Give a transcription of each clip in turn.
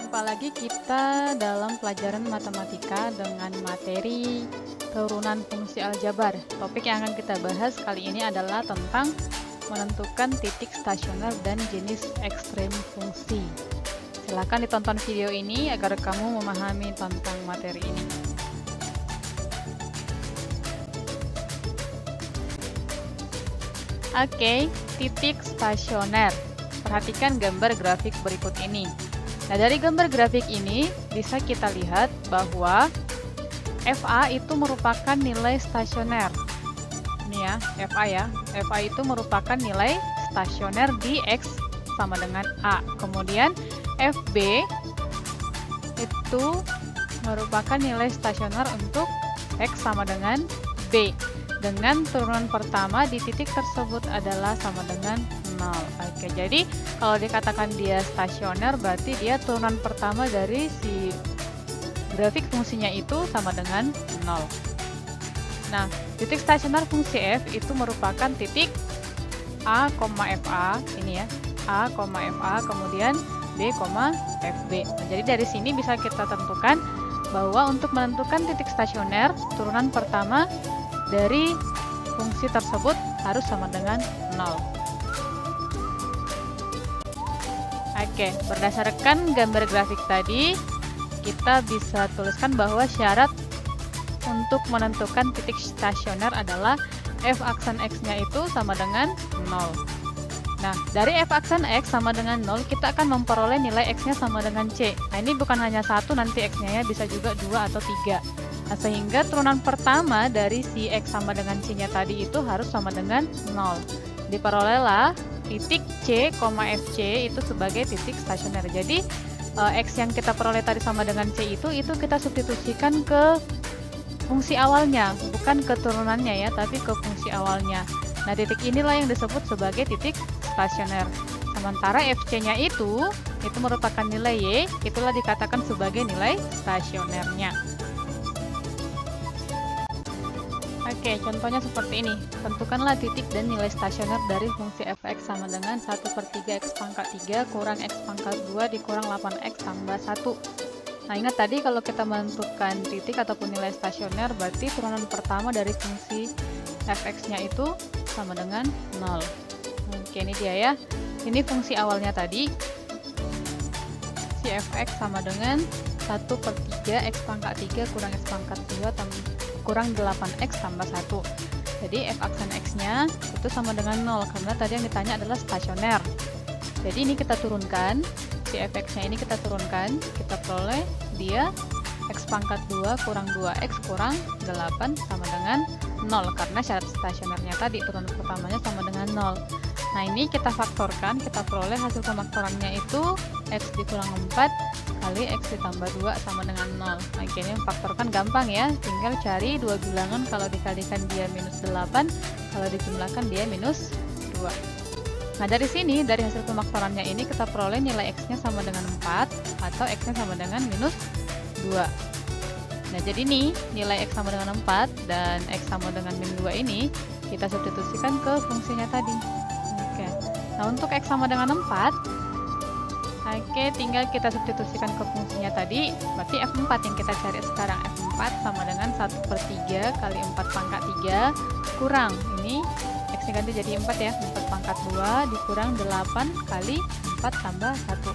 Jumpa lagi kita dalam pelajaran matematika dengan materi turunan fungsi aljabar. Topik yang akan kita bahas kali ini adalah tentang menentukan titik stasioner dan jenis ekstrem fungsi. Silakan ditonton video ini agar kamu memahami tentang materi ini. Oke, titik stasioner. Perhatikan gambar grafik berikut ini. Nah, dari gambar grafik ini bisa kita lihat bahwa FA itu merupakan nilai stasioner. Ini ya, FA ya. FA itu merupakan nilai stasioner di X sama dengan A. Kemudian FB itu merupakan nilai stasioner untuk X sama dengan B. Dengan turunan pertama di titik tersebut adalah sama dengan 0. Oke, jadi kalau dikatakan dia stasioner berarti dia turunan pertama dari si grafik fungsinya itu sama dengan 0. Nah, titik stasioner fungsi f itu merupakan titik A, FA, ini ya, A, FA, kemudian B, FB. Nah, jadi dari sini bisa kita tentukan bahwa untuk menentukan titik stasioner, turunan pertama dari fungsi tersebut harus sama dengan 0. Oke, berdasarkan gambar grafik tadi, kita bisa tuliskan bahwa syarat untuk menentukan titik stasioner adalah f aksen x-nya itu sama dengan 0. Nah, dari f aksen x sama dengan 0, kita akan memperoleh nilai x-nya sama dengan c. Nah, ini bukan hanya satu nanti x-nya ya, bisa juga 2 atau 3. Nah, sehingga turunan pertama dari si x sama dengan c-nya tadi itu harus sama dengan 0. Diperolehlah titik c, fc itu sebagai titik stasioner. Jadi x yang kita peroleh tadi sama dengan c itu kita substitusikan ke fungsi awalnya, bukan ke turunannya ya, tapi ke fungsi awalnya. Nah, titik inilah yang disebut sebagai titik stasioner. Sementara fc-nya itu merupakan nilai y, itulah dikatakan sebagai nilai stasionernya. Oke, contohnya seperti ini. Tentukanlah titik dan nilai stasioner dari fungsi fx sama dengan 1/3 x pangkat 3 kurang x pangkat 2 dikurang 8x tambah 1. Nah, ingat tadi kalau kita menentukan titik ataupun nilai stasioner, berarti turunan pertama dari fungsi fx-nya itu sama dengan 0. Oke, ini dia ya. Ini fungsi awalnya tadi. Si fx sama dengan 1/3 x pangkat 3 kurang x pangkat 2 kurang 8x tambah 1. Jadi f aksen x-nya itu sama dengan 0 karena tadi yang ditanya adalah stasioner. Jadi ini kita turunkan, si fx-nya ini kita turunkan, kita peroleh dia x pangkat 2 kurang 2x kurang 8 sama dengan 0 karena syarat stasionernya tadi turunan pertamanya sama dengan 0. Nah, ini kita faktorkan, kita peroleh hasil pemaktorannya itu x dikurang 4 kali x ditambah 2 sama dengan 0. Nah, ini faktorkan gampang ya, tinggal cari dua bilangan, kalau dikalikan dia minus 8, kalau dijumlahkan dia minus 2. Nah, dari sini, dari hasil pemaktorannya ini kita peroleh nilai x-nya sama dengan 4 atau x-nya sama dengan minus 2. Nah, jadi nih, nilai x sama dengan 4 dan x sama dengan min 2 ini kita substitusikan ke fungsinya tadi. Oke. Nah, untuk x sama dengan 4, oke, tinggal kita substitusikan ke fungsinya tadi, berarti f4 yang kita cari sekarang. F4 sama dengan 1/3 kali 4 pangkat 3 kurang, ini x-nya ganti jadi 4 ya, 4 pangkat 2 dikurang 8 kali 4 tambah 1.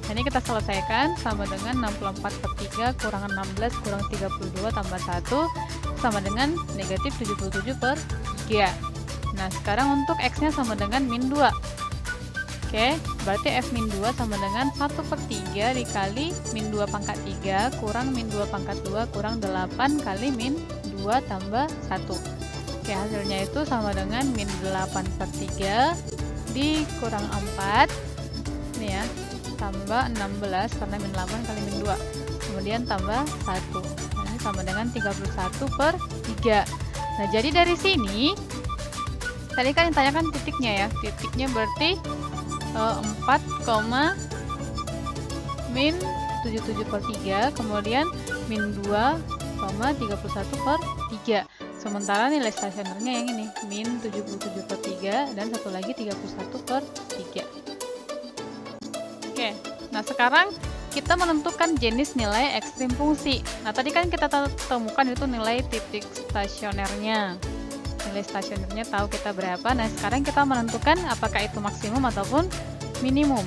Ini kita selesaikan sama dengan 64/3 kurang 16 kurang 32 tambah 1 sama dengan negatif 77/3. Nah, sekarang untuk x-nya sama dengan min 2. Oke, berarti f min 2 sama dengan 1/3 dikali min 2 pangkat 3 kurang min 2 pangkat 2 kurang 8 kali min 2 tambah 1. Oke, hasilnya itu sama dengan min 8/3 dikurang 4. Ini ya, tambah 16 karena min 8 kali min 2. Kemudian tambah 1. Nah, ini sama dengan 31/3. Nah, jadi dari sini, tadi kan ditanyakan titiknya ya. Titiknya berarti 4, min 77/3, kemudian min 2, 31/3. Sementara nilai stasionernya yang ini, min 77/3 dan satu lagi 31/3. Oke, nah sekarang kita menentukan jenis nilai ekstrim fungsi. Nah, tadi kan kita temukan itu nilai titik stasionernya. Nilai stasionernya tahu kita berapa. Nah, sekarang kita menentukan apakah itu maksimum ataupun minimum.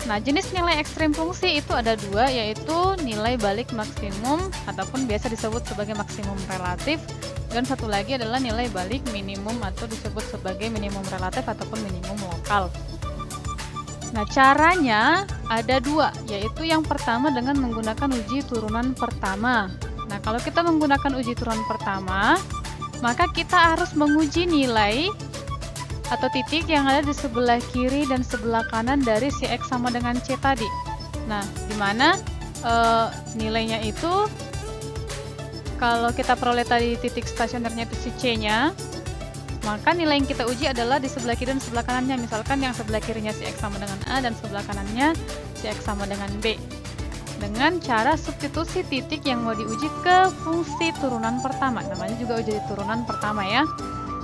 Nah, jenis nilai ekstrim fungsi itu ada dua, yaitu nilai balik maksimum ataupun biasa disebut sebagai maksimum relatif, dan satu lagi adalah nilai balik minimum atau disebut sebagai minimum relatif ataupun minimum lokal. Nah, caranya ada dua, yaitu yang pertama dengan menggunakan uji turunan pertama. Nah, kalau kita menggunakan uji turunan pertama, maka kita harus menguji nilai atau titik yang ada di sebelah kiri dan sebelah kanan dari si X sama dengan C tadi. Nah, di mana nilainya itu, kalau kita peroleh tadi titik stasionernya itu si C-nya, maka nilai yang kita uji adalah di sebelah kiri dan sebelah kanannya. Misalkan yang sebelah kirinya si X sama dengan A dan sebelah kanannya si X sama dengan B. Dengan cara substitusi titik yang mau diuji ke fungsi turunan pertama. Namanya juga uji turunan pertama ya.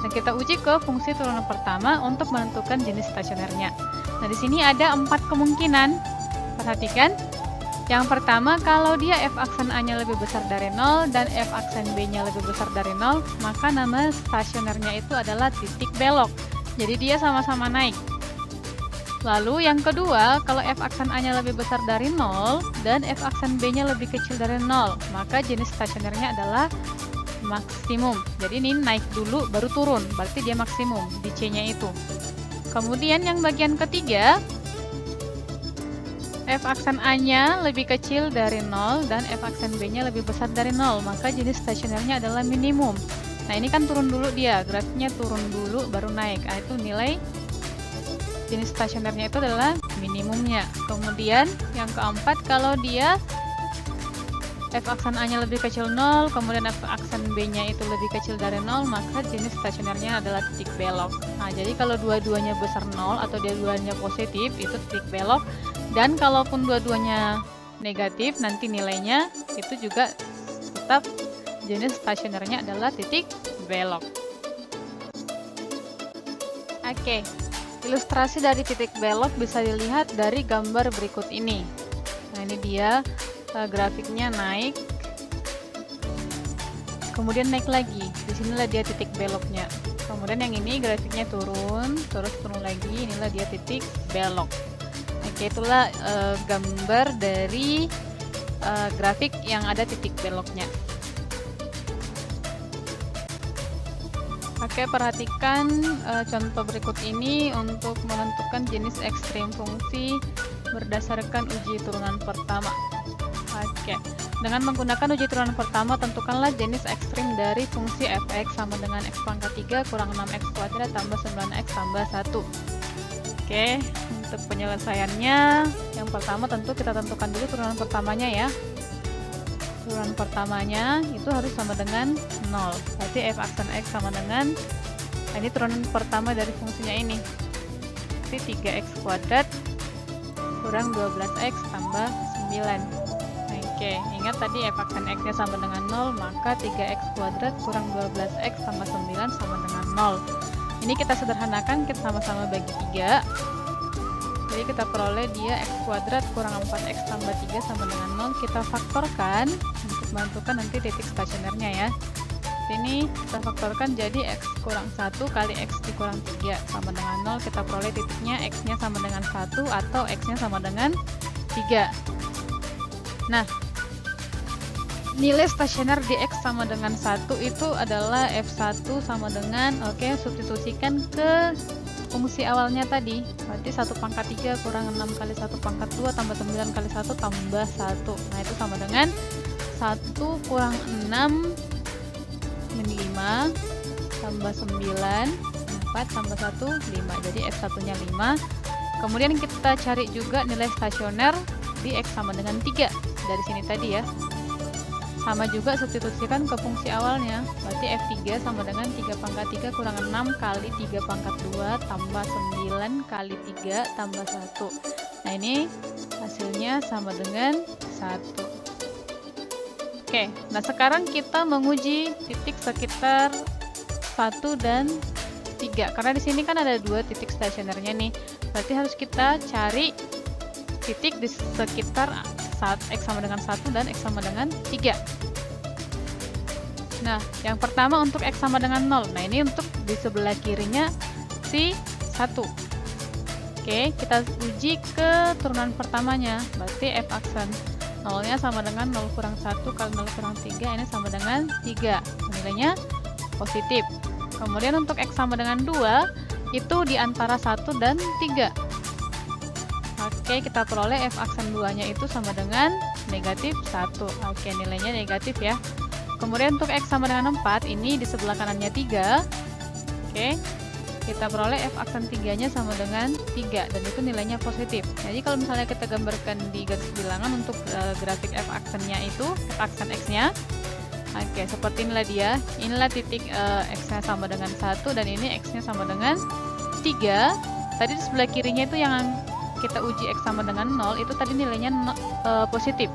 Nah, kita uji ke fungsi turunan pertama untuk menentukan jenis stasionernya. Nah, di sini ada 4 kemungkinan. Perhatikan. Yang pertama, kalau dia f aksen A-nya lebih besar dari 0 dan f aksen B-nya lebih besar dari 0, maka nama stasionernya itu adalah titik belok. Jadi dia sama-sama naik. Lalu yang kedua, kalau f aksen A-nya lebih besar dari 0 dan f aksen B-nya lebih kecil dari 0, maka jenis stasionernya adalah maksimum. Jadi ini naik dulu baru turun, berarti dia maksimum di C-nya itu. Kemudian yang bagian ketiga, f aksen A-nya lebih kecil dari 0 dan f aksen B-nya lebih besar dari 0, maka jenis stasionernya adalah minimum. Nah, ini kan turun dulu dia, grafiknya turun dulu baru naik. Nah, itu nilai jenis stasionernya itu adalah minimumnya. Kemudian yang keempat, kalau dia f aksen A-nya lebih kecil 0, kemudian f aksen B-nya itu lebih kecil dari 0, maka jenis stasionernya adalah titik belok. Nah, jadi kalau dua-duanya besar 0 atau dua-duanya positif, itu titik belok. Dan kalaupun dua-duanya negatif, nanti nilainya itu juga tetap jenis stasionernya adalah titik belok. Oke, ilustrasi dari titik belok bisa dilihat dari gambar berikut ini. Nah, ini dia grafiknya naik, kemudian naik lagi. Disinilah dia titik beloknya. Kemudian yang ini grafiknya turun, terus turun lagi. Inilah dia titik belok. Oke, itulah gambar dari grafik yang ada titik beloknya. Oke, perhatikan contoh berikut ini untuk menentukan jenis ekstrim fungsi berdasarkan uji turunan pertama. Oke, dengan menggunakan uji turunan pertama, tentukanlah jenis ekstrim dari fungsi f(x) sama dengan x pangkat 3 kurang 6x kuadrat tambah 9x tambah 1. Oke, untuk penyelesaiannya, yang pertama tentu kita tentukan dulu turunan pertamanya ya. Turunan pertamanya itu harus sama dengan 0. Berarti f aksen x sama dengan, ini turunan pertama dari fungsinya ini. Berarti 3x kuadrat kurang 12x tambah 9. Oke, ingat tadi f aksen x-nya sama dengan 0, maka 3x kuadrat kurang 12x tambah 9 sama dengan 0. Ini kita sederhanakan, kita sama-sama bagi 3. Jadi kita peroleh dia x kuadrat kurang 4x tambah 3 sama dengan 0. Kita faktorkan untuk menentukan nanti titik stasionernya ya. Sini kita faktorkan jadi x kurang 1 kali x dikurang 3 sama dengan 0. Kita peroleh titiknya x-nya sama dengan 1 atau x-nya sama dengan 3. Nah, nilai stasioner di X sama dengan 1 itu adalah F1 sama dengan, oke, substitusikan ke fungsi awalnya tadi. Berarti 1 pangkat 3 kurang 6 kali 1 pangkat 2 tambah 9 kali 1 tambah 1. Nah, itu sama dengan 1 kurang 6 min 5 tambah 9, 4 tambah 1, 5. Jadi F1 nya 5. Kemudian kita cari juga nilai stasioner di X sama dengan 3 dari sini tadi ya. Sama juga substitusikan ke fungsi awalnya. Berarti F3 sama dengan 3 pangkat 3 kurang 6 kali 3 pangkat 2 tambah 9 kali 3 tambah 1. Nah, ini hasilnya sama dengan 1. Oke, nah sekarang kita menguji titik sekitar 1 dan 3. Karena di sini kan ada 2 titik stasionernya nih. Berarti harus kita cari titik di sekitar saat X sama dengan 1 dan X sama dengan 3. Nah, yang pertama untuk X sama dengan 0. Nah, ini untuk di sebelah kirinya si 1. Oke, kita uji ke turunan pertamanya. Berarti F aksen 0-nya sama dengan 0 kurang 1 kali 0 kurang 3. Ini sama dengan 3. Nilainya positif. Kemudian untuk X sama dengan 2, itu di antara 1 dan 3. Oke, kita peroleh F aksen 2-nya itu sama dengan negatif 1. Oke, nilainya negatif ya. Kemudian untuk X sama dengan 4, ini di sebelah kanannya 3. Oke, kita peroleh F aksen 3-nya sama dengan 3, dan itu nilainya positif. Jadi kalau misalnya kita gambarkan di garis bilangan untuk grafik F aksennya itu, F aksen X-nya, oke, seperti inilah dia. Inilah titik X-nya sama dengan 1, dan ini X-nya sama dengan 3. Tadi di sebelah kirinya itu yang kita uji X sama dengan 0, itu tadi nilainya positif.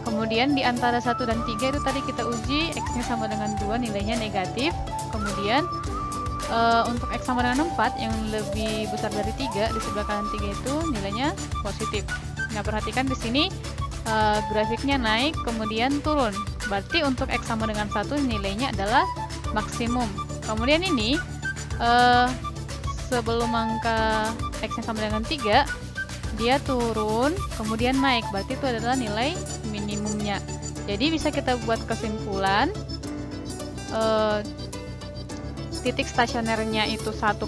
Kemudian di antara 1 dan 3 itu tadi kita uji X-nya sama dengan 2, nilainya negatif. Kemudian untuk X sama dengan 4 yang lebih besar dari 3, di sebelah kanan 3 itu nilainya positif. Nah, perhatikan di sini grafiknya naik kemudian turun. Berarti untuk X sama dengan 1 nilainya adalah maksimum. Kemudian ini sebelum angka X-nya sama dengan 3, dia turun kemudian naik, berarti itu adalah nilai minimumnya. Jadi bisa kita buat kesimpulan titik stasionernya itu 1,5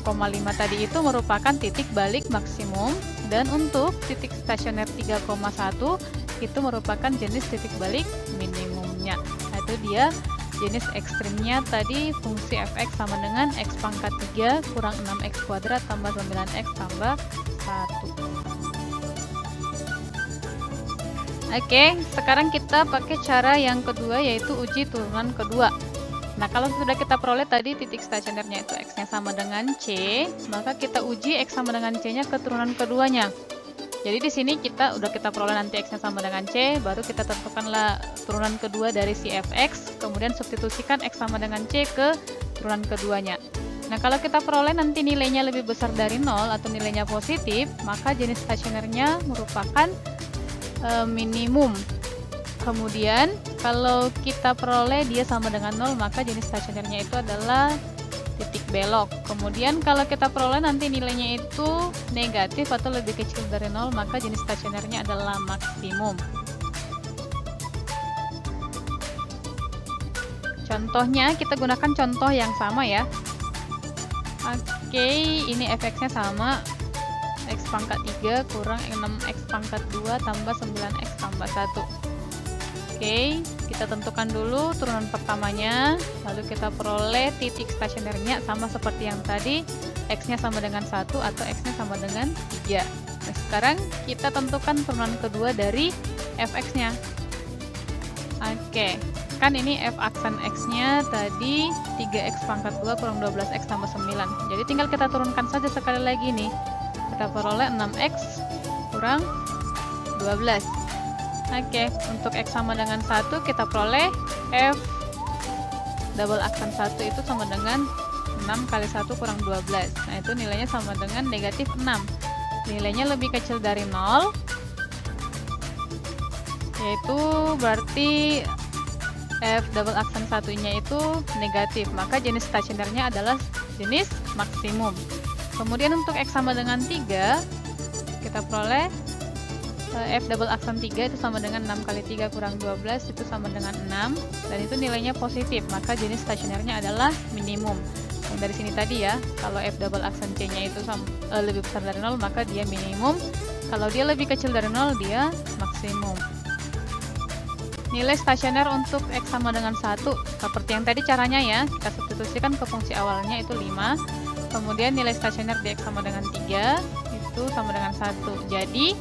tadi itu merupakan titik balik maksimum, dan untuk titik stasioner 3,1 itu merupakan jenis titik balik minimumnya. Nah, itu dia jenis ekstrimnya tadi, fungsi fx sama dengan x pangkat 3 kurang 6x kuadrat tambah 9x tambah 1. Oke, sekarang kita pakai cara yang kedua, yaitu uji turunan kedua. Nah, kalau sudah kita peroleh tadi titik stasionernya itu X-nya sama dengan C, maka kita uji X sama dengan C-nya ke turunan keduanya. Jadi di sini kita peroleh nanti X-nya sama dengan C, baru kita tentukanlah turunan kedua dari si fx, kemudian substitusikan X sama dengan C ke turunan keduanya. Nah, kalau kita peroleh nanti nilainya lebih besar dari 0 atau nilainya positif, maka jenis stasionernya merupakan minimum. Kemudian kalau kita peroleh dia sama dengan 0, maka jenis stasionernya itu adalah titik belok. Kemudian kalau kita peroleh nanti nilainya itu negatif atau lebih kecil dari 0, maka jenis stasionernya adalah maksimum. Contohnya kita gunakan contoh yang sama ya. Oke, ini fx-nya sama X pangkat 3 kurang 6X pangkat 2 tambah 9X tambah 1. Oke, kita tentukan dulu turunan pertamanya, lalu kita peroleh titik stasionernya sama seperti yang tadi, X-nya sama dengan 1 atau X-nya sama dengan 3. Nah, sekarang kita tentukan turunan kedua dari fx-nya. Oke, kan ini f aksen X-nya tadi 3X pangkat 2 kurang 12X tambah 9. Jadi tinggal kita turunkan saja sekali lagi nih. Kita peroleh 6X kurang 12. Oke, untuk X sama dengan 1 kita peroleh F double aksen 1 itu sama dengan 6 kali 1 kurang 12. Nah, itu nilainya sama dengan negatif 6. Nilainya lebih kecil dari 0, yaitu berarti F double aksen 1-nya itu negatif, maka jenis stasionernya adalah jenis maksimum. Kemudian untuk X sama dengan 3, kita peroleh F double aksen 3 itu sama dengan 6 kali 3 kurang 12, itu sama dengan 6, dan itu nilainya positif, maka jenis stasionernya adalah minimum. Yang dari sini tadi ya, kalau F double aksen C-nya itu lebih besar dari 0, maka dia minimum. Kalau dia lebih kecil dari 0, dia maksimum. Nilai stasioner untuk X sama dengan 1, seperti yang tadi caranya ya, kita substitusikan ke fungsi awalnya itu 5. Kemudian nilai stasioner di X sama dengan 3 itu sama dengan 1. Jadi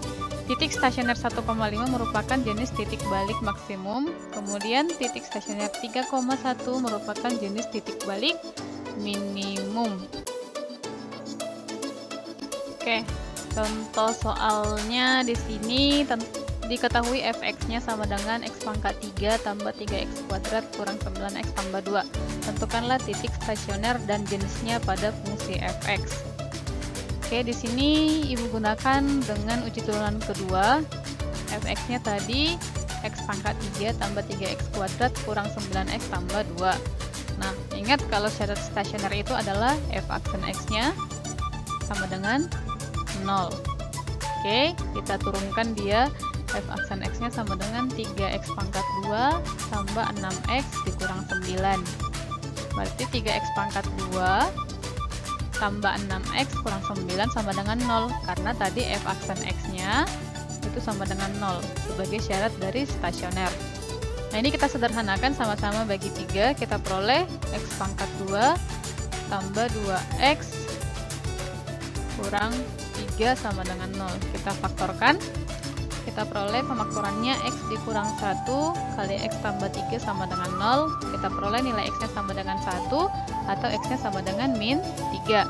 titik stasioner 1,5 merupakan jenis titik balik maksimum. Kemudian titik stasioner 3,1 merupakan jenis titik balik minimum. Oke, contoh soalnya di sini diketahui fx-nya sama dengan x pangkat 3 tambah 3x kuadrat kurang 9x tambah 2. Tentukanlah titik stasioner dan jenisnya pada fungsi fx. Oke, di sini Ibu gunakan dengan uji turunan kedua. Fx-nya tadi x pangkat 3 tambah 3x kuadrat kurang 9x tambah 2. Nah, ingat kalau syarat stasioner itu adalah f aksen x-nya sama dengan 0. Oke, kita turunkan dia. F aksen x-nya sama dengan 3x pangkat 2 tambah 6x dikurang 9. Berarti 3x pangkat 2 tambah 6x kurang 9 sama dengan 0. Karena tadi f aksen x-nya itu sama dengan 0 sebagai syarat dari stasioner. Nah, ini kita sederhanakan sama-sama bagi 3, kita peroleh x pangkat 2 tambah 2x kurang 3 sama dengan 0. Kita faktorkan, kita peroleh pemaktorannya x dikurang 1 kali x tambah 3 sama dengan 0. Kita peroleh nilai x-nya sama dengan 1 atau x-nya sama dengan min 3.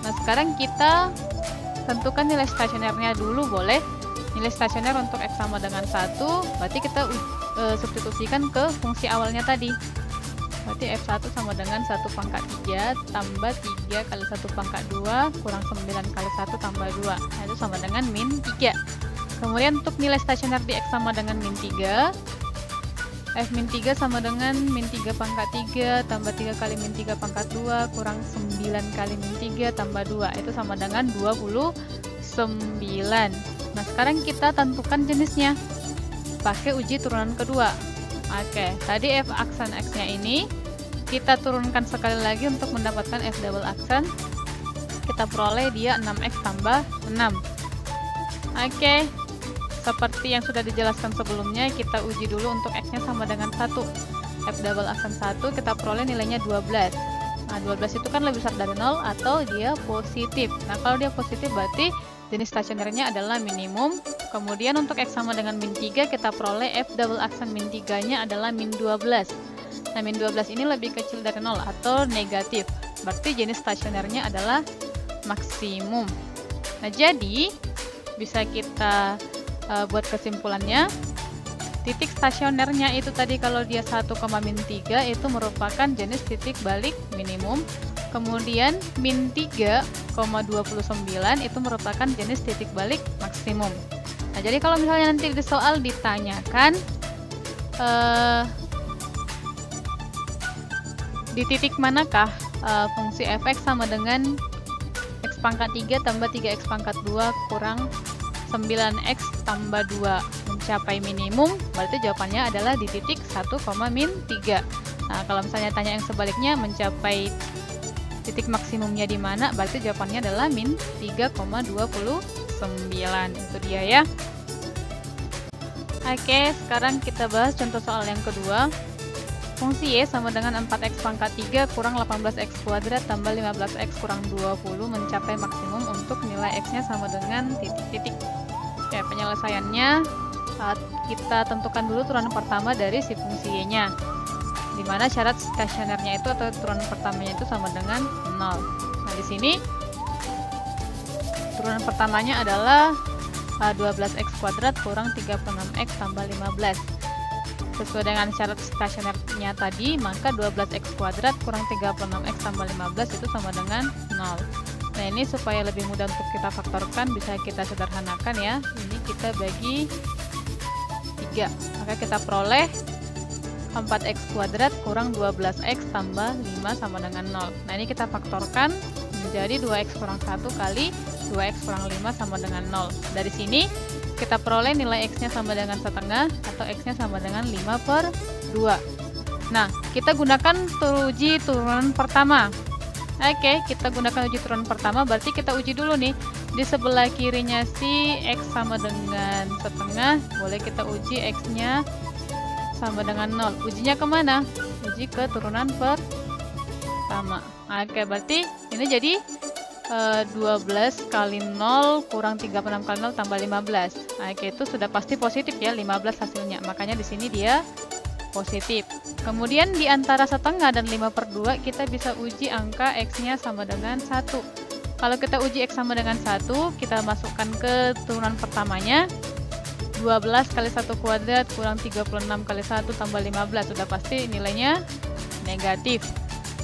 Nah, sekarang kita tentukan nilai stasionernya dulu boleh. Nilai stasioner untuk x sama dengan 1, berarti kita substitusikan ke fungsi awalnya tadi. Berarti f1 sama dengan 1 pangkat 3 tambah 3 kali 1 pangkat 2 kurang 9 kali 1 tambah 2. Nah, itu sama dengan min 3. Kemudian untuk nilai stasioner di x sama dengan min 3, f min 3 sama dengan min 3 pangkat 3 tambah 3 kali min 3 pangkat 2 kurang 9 kali min 3 tambah 2. Itu sama dengan 29. Nah, sekarang kita tentukan jenisnya pakai uji turunan kedua. Oke, tadi f aksen x-nya ini kita turunkan sekali lagi untuk mendapatkan f double aksen. Kita peroleh dia 6x tambah 6. Oke, seperti yang sudah dijelaskan sebelumnya, kita uji dulu untuk x-nya sama dengan 1. F double aksen 1 kita peroleh nilainya 12. Nah, 12 itu kan lebih besar dari 0 atau dia positif. Nah, kalau dia positif berarti jenis stasionernya adalah minimum. Kemudian untuk x sama dengan min 3 kita peroleh f double aksen min 3-nya adalah min 12. Nah, min 12 ini lebih kecil dari 0 atau negatif. Berarti jenis stasionernya adalah maksimum. Nah, jadi bisa kita buat kesimpulannya, titik stasionernya itu tadi kalau dia 1, min 3 itu merupakan jenis titik balik minimum. Kemudian min 3,29 itu merupakan jenis titik balik maksimum. Nah, jadi kalau misalnya nanti di soal ditanyakan di titik manakah fungsi fx sama dengan x pangkat 3 tambah 3x pangkat 2 kurang 9x tambah 2 mencapai minimum, berarti jawabannya adalah di titik 1, min 3. Nah, kalau misalnya tanya yang sebaliknya mencapai titik maksimumnya di mana, berarti jawabannya adalah min 3,29. Itu dia ya. Oke, sekarang kita bahas contoh soal yang kedua. Fungsi y sama dengan 4x pangkat 3 kurang 18x kuadrat tambah 15x kurang 20 mencapai maksimum untuk nilai x-nya sama dengan titik-titik. Oke, penyelesaiannya kita tentukan dulu turunan pertama dari si fungsi y-nya, di mana syarat stasionernya itu atau turunan pertamanya itu sama dengan 0. Nah, di sini turunan pertamanya adalah 12x kuadrat kurang 36x tambah 15. Sesuai dengan syarat stasionernya tadi, maka 12x kuadrat kurang 36x tambah 15 itu sama dengan 0. Nah, ini supaya lebih mudah untuk kita faktorkan, bisa kita sederhanakan ya. Ini kita bagi 3. Maka kita peroleh 4x kuadrat kurang 12x tambah 5 sama dengan 0. Nah, ini kita faktorkan menjadi 2x kurang 1 kali 2x kurang 5 sama dengan 0. Dari sini kita peroleh nilai x-nya sama dengan setengah atau x-nya sama dengan 5/2. Nah, kita gunakan uji turunan pertama. Oke, kita gunakan uji turunan pertama, berarti kita uji dulu nih. Di sebelah kirinya si x sama dengan setengah, boleh kita uji x-nya sama dengan 0. Ujinya kemana? Uji ke turunan pertama. Oke, berarti ini jadi 12 kali 0 kurang 36 kali 0 tambah 15. Nah, itu sudah pasti positif ya, 15 hasilnya. Makanya di sini dia positif. Kemudian di antara setengah dan 5/2 kita bisa uji angka x-nya sama dengan 1. Kalau kita uji x sama dengan 1, kita masukkan ke turunan pertamanya. 12 kali 1 kuadrat kurang 36 kali 1 tambah 15. Sudah pasti nilainya negatif.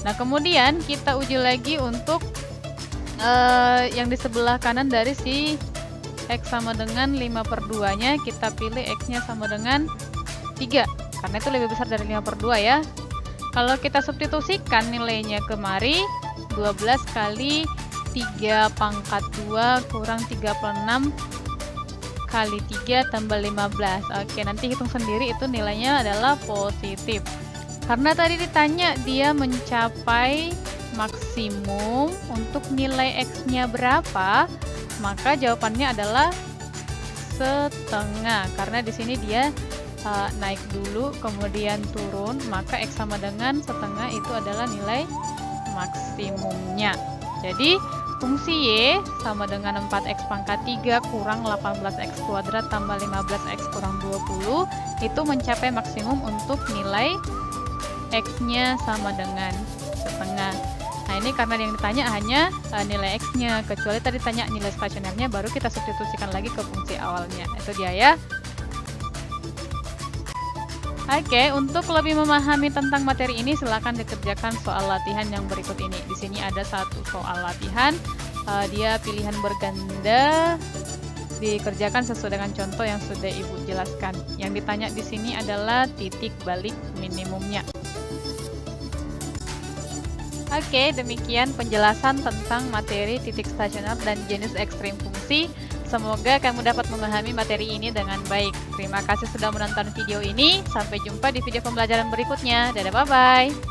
Nah, kemudian kita uji lagi untuk yang di sebelah kanan dari si X sama dengan 5/2 nya, kita pilih X nya sama dengan 3 karena itu lebih besar dari 5/2 ya. Kalau kita substitusikan nilainya kemari, 12 kali 3 pangkat 2 kurang 36 kali 3 tambah 15. Oke, nanti hitung sendiri, itu nilainya adalah positif. Karena tadi ditanya dia mencapai maksimum untuk nilai X-nya berapa, maka jawabannya adalah setengah. Karena di sini dia naik dulu kemudian turun, maka X sama dengan setengah itu adalah nilai maksimumnya. Jadi fungsi Y sama dengan 4X pangkat 3 kurang 18X kuadrat tambah 15X kurang 20 itu mencapai maksimum untuk nilai X-nya sama dengan setengah. Nah, ini karena yang ditanya hanya nilai X-nya, kecuali tadi tanya nilai stasionernya, baru kita substitusikan lagi ke fungsi awalnya. Itu dia ya. Oke, untuk lebih memahami tentang materi ini, silakan dikerjakan soal latihan yang berikut ini. Di sini ada satu soal latihan, dia pilihan berganda, dikerjakan sesuai dengan contoh yang sudah Ibu jelaskan. Yang ditanya di sini adalah titik balik minimumnya. Oke, demikian penjelasan tentang materi titik stasioner dan jenis ekstrim fungsi. Semoga kamu dapat memahami materi ini dengan baik. Terima kasih sudah menonton video ini. Sampai jumpa di video pembelajaran berikutnya. Dadah, bye-bye.